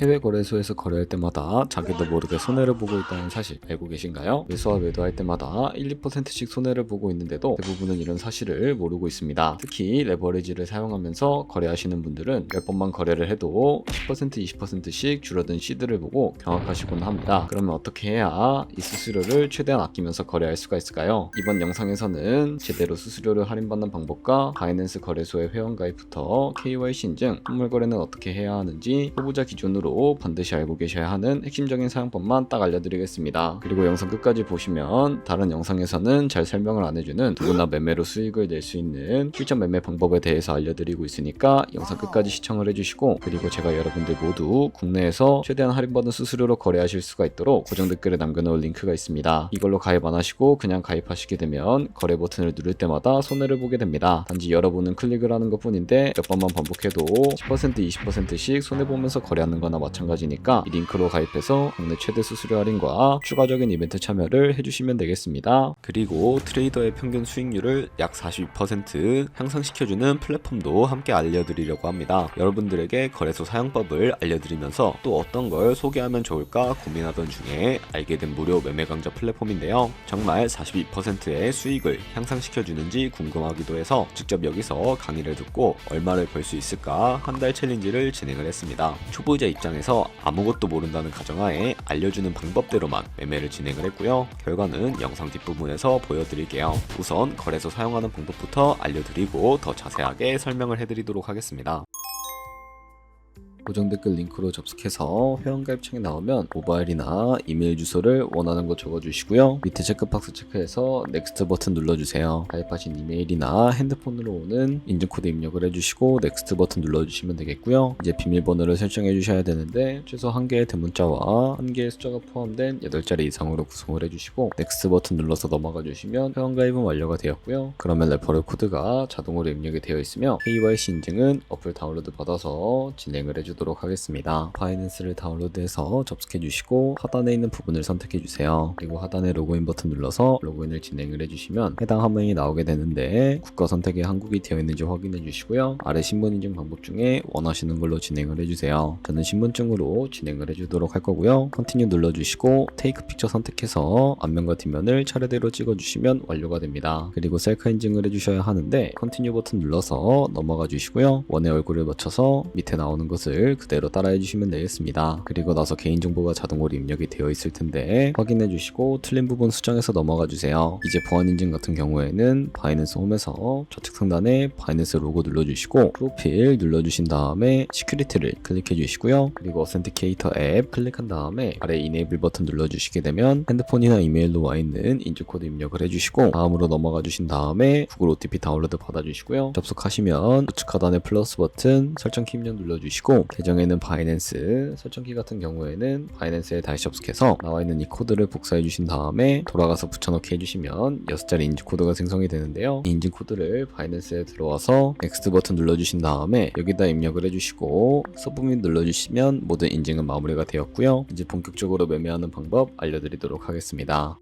해외 거래소에서 거래할 때마다 자기도 모르게 손해를 보고 있다는 사실 알고 계신가요? 매수와 매도할 때마다 1, 2%씩 손해를 보고 있는데도 대부분은 이런 사실을 모르고 있습니다. 특히 레버리지를 사용하면서 거래하시는 분들은 몇 번만 거래를 해도 10%, 20%씩 줄어든 시드를 보고 경악하시곤 합니다. 그러면 어떻게 해야 이 수수료를 최대한 아끼면서 거래할 수가 있을까요? 이번 영상에서는 제대로 수수료를 할인받는 방법과 바이낸스 거래소의 회원가입부터 KYC 인증, 선물 거래는 어떻게 해야 하는지 초보자 기준으로 반드시 알고 계셔야 하는 핵심적인 사용법만 딱 알려드리겠습니다. 그리고 영상 끝까지 보시면 다른 영상에서는 잘 설명을 안 해주는 누구나 매매로 수익을 낼 수 있는 실전 매매 방법에 대해서 알려드리고 있으니까 영상 끝까지 시청을 해주시고, 그리고 제가 여러분들 모두 국내에서 최대한 할인받은 수수료로 거래하실 수가 있도록 고정 댓글에 남겨놓을 링크가 있습니다. 이걸로 가입 안 하시고 그냥 가입하시게 되면 거래 버튼을 누를 때마다 손해를 보게 됩니다. 단지 여러분은 클릭을 하는 것 뿐인데 몇 번만 반복해도 10%, 20%씩 손해보면서 거래하는 거나 마찬가지니까 이 링크로 가입해서 국내 최대 수수료 할인과 추가적인 이벤트 참여를 해주시면 되겠습니다. 그리고 트레이더의 평균 수익률을 약 42% 향상시켜주는 플랫폼도 함께 알려드리려고 합니다. 여러분들에게 거래소 사용법을 알려드리면서 또 어떤 걸 소개하면 좋을까 고민하던 중에 알게 된 무료 매매 강좌 플랫폼인데요. 정말 42%의 수익을 향상시켜주는지 궁금하기도 해서 직접 여기서 강의를 듣고 얼마를 벌 수 있을까 한 달 챌린지를 진행을 했습니다. 초보자 입장에서 아무것도 모른다는 가정하에 알려주는 방법대로만 매매를 진행을 했고요. 결과는 영상 뒷부분에서 보여드릴게요. 우선 거래소 사용하는 방법부터 알려드리고 더 자세하게 설명을 해드리도록 하겠습니다. 고정 댓글 링크로 접속해서 회원가입창에 나오면 모바일이나 이메일 주소를 원하는 거 적어주시고요. 밑에 체크박스 체크해서 넥스트 버튼 눌러주세요. 가입하신 이메일이나 핸드폰으로 오는 인증코드 입력을 해주시고 넥스트 버튼 눌러주시면 되겠고요. 이제 비밀번호를 설정해 주셔야 되는데 최소 1개의 대문자와 1개의 숫자가 포함된 8자리 이상으로 구성을 해주시고 넥스트 버튼 눌러서 넘어가 주시면 회원가입은 완료가 되었고요. 그러면 레퍼럴 코드가 자동으로 입력이 되어 있으며 KYC 인증은 어플 다운로드 받아서 진행을 해주도록 하겠습니다. 바이낸스를 다운로드해서 접속해 주시고 하단에 있는 부분을 선택해 주세요. 그리고 하단에 로그인 버튼 눌러서 로그인을 진행을 해주시면 해당 화면이 나오게 되는데 국가 선택에 한국이 되어 있는지 확인해 주시고요. 아래 신분 인증 방법 중에 원하시는 걸로 진행을 해주세요. 저는 신분증으로 진행을 해주도록 할 거고요. 컨티뉴 눌러주시고 테이크 픽처 선택해서 앞면과 뒷면을 차례대로 찍어주시면 완료가 됩니다. 그리고 셀카 인증을 해주셔야 하는데 컨티뉴 버튼 눌러서 넘어가 주시고요. 원의 얼굴을 맞춰서 밑에 나오는 것을 그대로 따라해 주시면 되겠습니다. 그리고 나서 개인정보가 자동으로 입력이 되어 있을 텐데 확인해 주시고 틀린 부분 수정해서 넘어가 주세요. 이제 보안 인증 같은 경우에는 바이낸스 홈에서 좌측 상단에 바이낸스 로고 눌러주시고 프로필 눌러주신 다음에 시큐리티를 클릭해 주시고요. 그리고 어센티케이터 앱 클릭한 다음에 아래 이네이블 버튼 눌러주시게 되면 핸드폰이나 이메일로 와 있는 인증코드 입력을 해주시고 다음으로 넘어가 주신 다음에 구글 OTP 다운로드 받아주시고요. 접속하시면 우측 하단에 플러스 버튼 설정키 입력 눌러주시고 계정에는 바이낸스, 설정키 같은 경우에는 바이낸스에 다시 접속해서 나와 있는 이 코드를 복사해 주신 다음에 돌아가서 붙여넣기 해주시면 6자리 인증코드가 생성이 되는데요. 이 인증코드를 바이낸스에 들어와서 넥스트 버튼 눌러주신 다음에 여기다 입력을 해주시고 서브밋 눌러주시면 모든 인증은 마무리가 되었고요. 이제 본격적으로 매매하는 방법 알려드리도록 하겠습니다.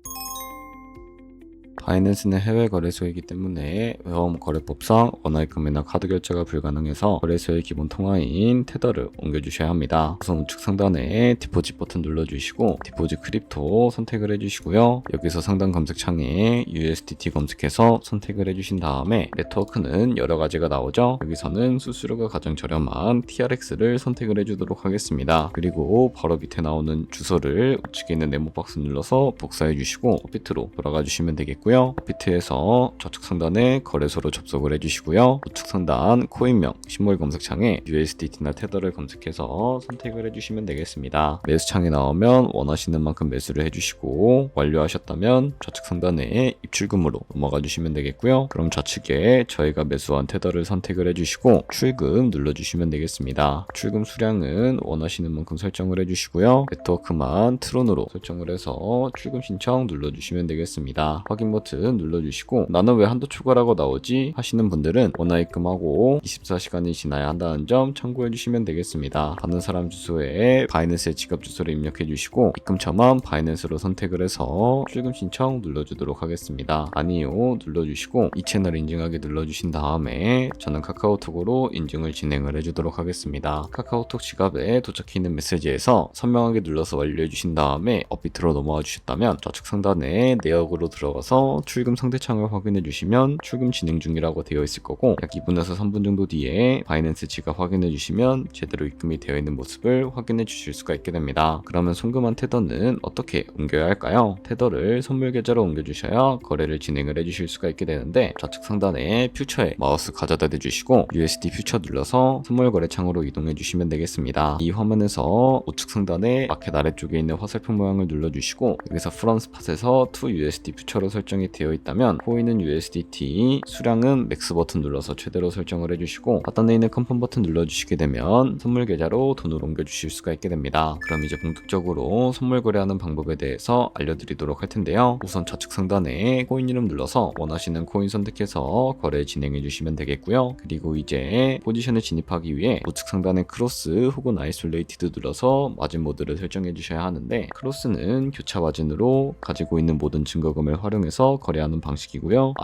바이낸스는 해외 거래소이기 때문에 회원 거래법상 원화입금이나 카드 결제가 불가능해서 거래소의 기본 통화인 테더를 옮겨주셔야 합니다. 우선 우측 상단에 디포짓 버튼 눌러주시고 디포짓 크립토 선택을 해주시고요. 여기서 상단 검색창에 USDT 검색해서 선택을 해주신 다음에 네트워크는 여러 가지가 나오죠. 여기서는 수수료가 가장 저렴한 TRX를 선택을 해주도록 하겠습니다. 그리고 바로 밑에 나오는 주소를 우측에 있는 네모 박스 눌러서 복사해 주시고 업비트로 돌아가 주시면 되겠고요. 업비트에서 좌측 상단에 거래소로 접속을 해주시고요. 우측 상단 코인명 신물 검색창에 USDT나 테더를 검색해서 선택을 해주시면 되겠습니다. 매수창에 나오면 원하시는 만큼 매수를 해주시고 완료하셨다면 좌측 상단에 입출금으로 넘어가 주시면 되겠고요. 그럼 좌측에 저희가 매수한 테더를 선택을 해주시고 출금 눌러주시면 되겠습니다. 출금 수량은 원하시는 만큼 설정을 해주시고요. 네트워크만 트론으로 설정을 해서 출금 신청 눌러주시면 되겠습니다. 확인 버튼 버튼 눌러주시고 나는 왜 한도 초과라고 나오지 하시는 분들은 원화 입금하고 24시간이 지나야 한다는 점 참고해 주시면 되겠습니다. 받는 사람 주소에 바이낸스의 지갑 주소를 입력해 주시고 입금처만 바이낸스로 선택을 해서 출금 신청 눌러주도록 하겠습니다. 아니요 눌러주시고 이 채널 인증하기 눌러주신 다음에 저는 카카오톡으로 인증을 진행을 해주도록 하겠습니다. 카카오톡 지갑에 도착해 있는 메시지에서 선명하게 눌러서 완료해 주신 다음에 업비트로 넘어와 주셨다면 좌측 상단에 내역으로 들어가서 출금 상대창을 확인해 주시면 출금 진행 중이라고 되어 있을 거고 약 2분에서 3분 정도 뒤에 바이낸스 지갑 확인해 주시면 제대로 입금이 되어 있는 모습을 확인해 주실 수가 있게 됩니다. 그러면 송금한 테더는 어떻게 옮겨야 할까요? 테더를 선물 계좌로 옮겨 주셔야 거래를 진행을 해 주실 수가 있게 되는데 좌측 상단에 퓨처에 마우스 가져다 대주시고 USD 퓨처 눌러서 선물 거래 창으로 이동해 주시면 되겠습니다. 이 화면에서 우측 상단에 마켓 아래쪽에 있는 화살표 모양을 눌러주시고 여기서 from spot에서 to USD 퓨처로 설정이 되어 있다면 코인은 USDT, 수량은 맥스 버튼 눌러서 최대로 설정을 해주시고 하단에 있는 컨펌 버튼 눌러주시게 되면 선물 계좌로 돈을 옮겨 주실 수가 있게 됩니다. 그럼 이제 본격적으로 선물 거래하는 방법에 대해서 알려드리도록 할 텐데요. 우선 좌측 상단에 코인 이름 눌러서 원하시는 코인 선택해서 거래 진행해 주시면 되겠고요. 그리고 이제 포지션에 진입하기 위해 우측 상단에 크로스 혹은 아이솔레이티드 눌러서 마진 모드를 설정해 주셔야 하는데 크로스는 교차 마진으로 가지고 있는 모든 증거금을 활용해서 거래하는 방식이고요.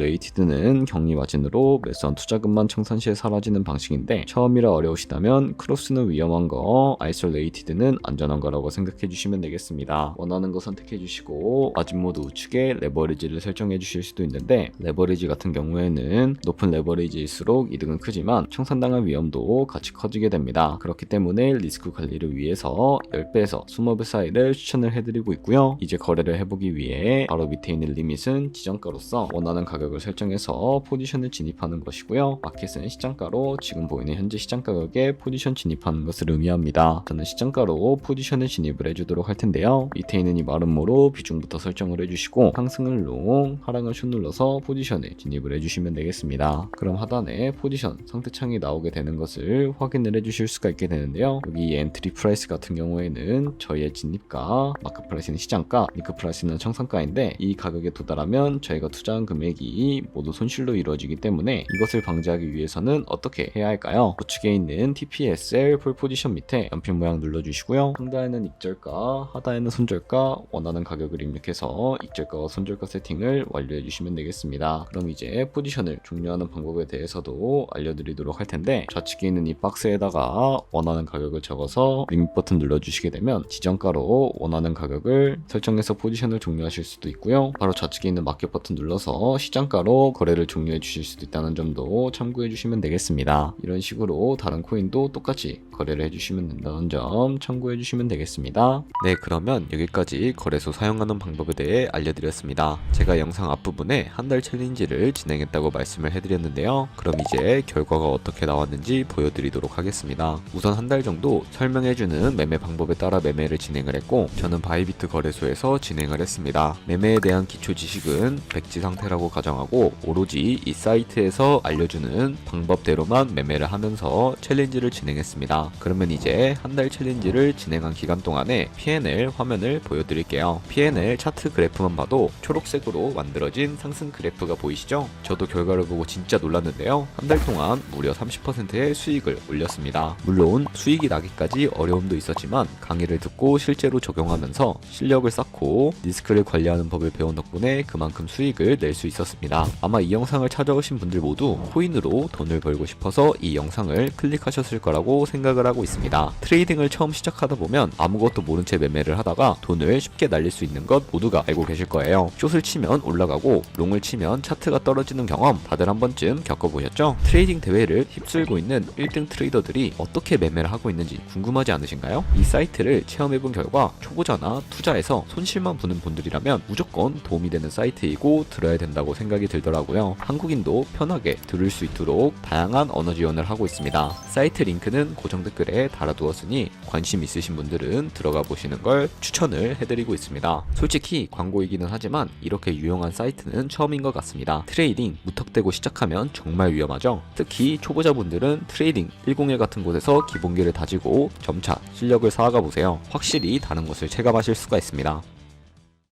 아이솔레이티드는 격리 마진으로 매수한 투자금만 청산 시에 사라지는 방식인데 처음이라 어려우시다면 크로스는 위험한 거, 아이솔레이티드는 안전한 거라고 생각해 주시면 되겠습니다. 원하는 거 선택해 주시고 마진 모드 우측에 레버리지를 설정해 주실 수도 있는데 레버리지 같은 경우에는 높은 레버리지일수록 이득은 크지만 청산당할 위험도 같이 커지게 됩니다. 그렇기 때문에 리스크 관리를 위해서 10배에서 20배 사이를 추천을 해드리고 있고요. 이제 거래를 해보기 위해 바로 밑에 있는 리밋은 지정가로서 원하는 가격을 설정해서 포지션을 진입하는 것이고요. 마켓은 시장가로 지금 보이는 현재 시장 가격에 포지션 진입하는 것을 의미합니다. 저는 시장가로 포지션을 진입을 해주도록 할 텐데요. 밑에 있는 이 마름모로 비중부터 설정을 해주시고 상승을 롱, 하락을 숏 눌러서 포지션에 진입을 해주시면 되겠습니다. 그럼 하단에 포지션 상대창이 나오게 되는 것을 확인을 해주실 수가 있게 되는데요. 여기 엔트리 프라이스 같은 경우에는 저희의 진입가, 마크 프라이스는 시장가, 니크 프라이스는 청산가인데 이 가격에 도달하면 저희가 투자한 금액이 모두 손실로 이루어지기 때문에 이것을 방지하기 위해서는 어떻게 해야 할까요? 우측에 있는 TPSL 풀 포지션 밑에 연필 모양 눌러주시고요. 상단에는 익절가, 하단에는 손절가, 원하는 가격을 입력해서 익절가와 손절가 세팅을 완료해 주시면 되겠습니다. 그럼 이제 포지션을 종료하는 방법에 대해서도 알려드리도록 할 텐데 좌측에 있는 이 박스에다가 원하는 가격을 적어서 리밋 버튼 눌러주시게 되면 지정가로 원하는 가격을 설정해서 포지션을 종료하실 수도 있고요. 바로 좌측에 있는 마켓 버튼 눌러서 시장가로 거래를 종료해 주실 수도 있다는 점도 참고해 주시면 되겠습니다. 이런 식으로 다른 코인도 똑같이 거래를 해주시면 된다는 점 참고해 주시면 되겠습니다. 네, 그러면 여기까지 거래소 사용하는 방법에 대해 알려드렸습니다. 제가 영상 앞부분에 한 달 챌린지를 진행했다고 말씀을 해드렸는데요. 그럼 이제 결과가 어떻게 나왔는지 보여드리도록 하겠습니다. 우선 한 달 정도 설명해주는 매매 방법에 따라 매매를 진행을 했고 저는 바이비트 거래소에서 진행을 했습니다. 매매에 대한 기초 지식은 백지 상태라고 가정하고 오로지 이 사이트에서 알려주는 방법대로만 매매를 하면서 챌린지를 진행했습니다. 그러면 이제 한 달 챌린지를 진행한 기간 동안에 P&L 화면을 보여드릴게요. P&L 차트 그래프만 봐도 초록색으로 만들어진 상승 그래프가 보이시죠? 저도 결과를 보고 진짜 놀랐는데요. 한 달 동안 무려 30%의 수익을 올렸습니다. 물론 수익이 나기까지 어려움도 있었지만 강의를 듣고 실제로 적용하면서 실력을 쌓고 리스크를 관리하는 법을 배운 덕분에 그만큼 수익을 낼 수 있었습니다. 아마 이 영상을 찾아오신 분들 모두 코인으로 돈을 벌고 싶어서 이 영상을 클릭하셨을 거라고 생각을 하고 있습니다. 트레이딩을 처음 시작하다 보면 아무것도 모른 채 매매를 하다가 돈을 쉽게 날릴 수 있는 것 모두가 알고 계실 거예요. 숏을 치면 올라가고 롱을 치면 차트가 떨어지는 경험 다들 한 번쯤 겪어보셨죠? 트레이딩 대회를 휩쓸고 있는 1등 트레이더들이 어떻게 매매를 하고 있는지 궁금하지 않으신가요? 이 사이트를 체험해본 결과 초보자나 투자에서 손실만 보는 분들이라면 무조건 도움이 되는 사이트이고 들어야 된다고 생각이 들더라고요. 한국인도 편하게 들을 수 있도록 다양한 언어 지원을 하고 있습니다. 사이트 링크는 고정 댓글에 달아두었으니 관심 있으신 분들은 들어가 보시는 걸 추천을 해드리고 있습니다. 솔직히 광고이기는 하지만 이렇게 유용한 사이트는 처음인 것 같습니다. 트레이딩 무턱대고 시작하면 정말 위험하죠. 특히 초보자분들은 트레이딩 101 같은 곳에서 기본기를 다지고 점차 실력을 쌓아가 보세요. 확실히 다른 것을 체감하실 수가 있습니다.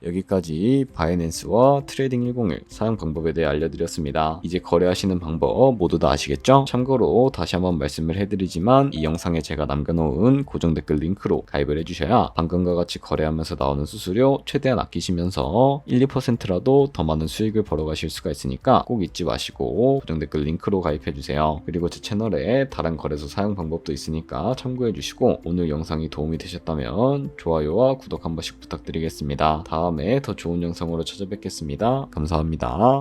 여기까지 바이낸스와 트레이딩 101 사용 방법에 대해 알려드렸습니다. 이제 거래하시는 방법 모두 다 아시겠죠? 참고로 다시 한번 말씀을 해드리지만 이 영상에 제가 남겨놓은 고정 댓글 링크로 가입을 해주셔야 방금과 같이 거래하면서 나오는 수수료 최대한 아끼시면서 1, 2%라도 더 많은 수익을 벌어가실 수가 있으니까 꼭 잊지 마시고 고정 댓글 링크로 가입해주세요. 그리고 제 채널에 다른 거래소 사용 방법도 있으니까 참고해주시고 오늘 영상이 도움이 되셨다면 좋아요와 구독 한 번씩 부탁드리겠습니다. 다음에 더 좋은 영상으로 찾아뵙겠습니다. 감사합니다.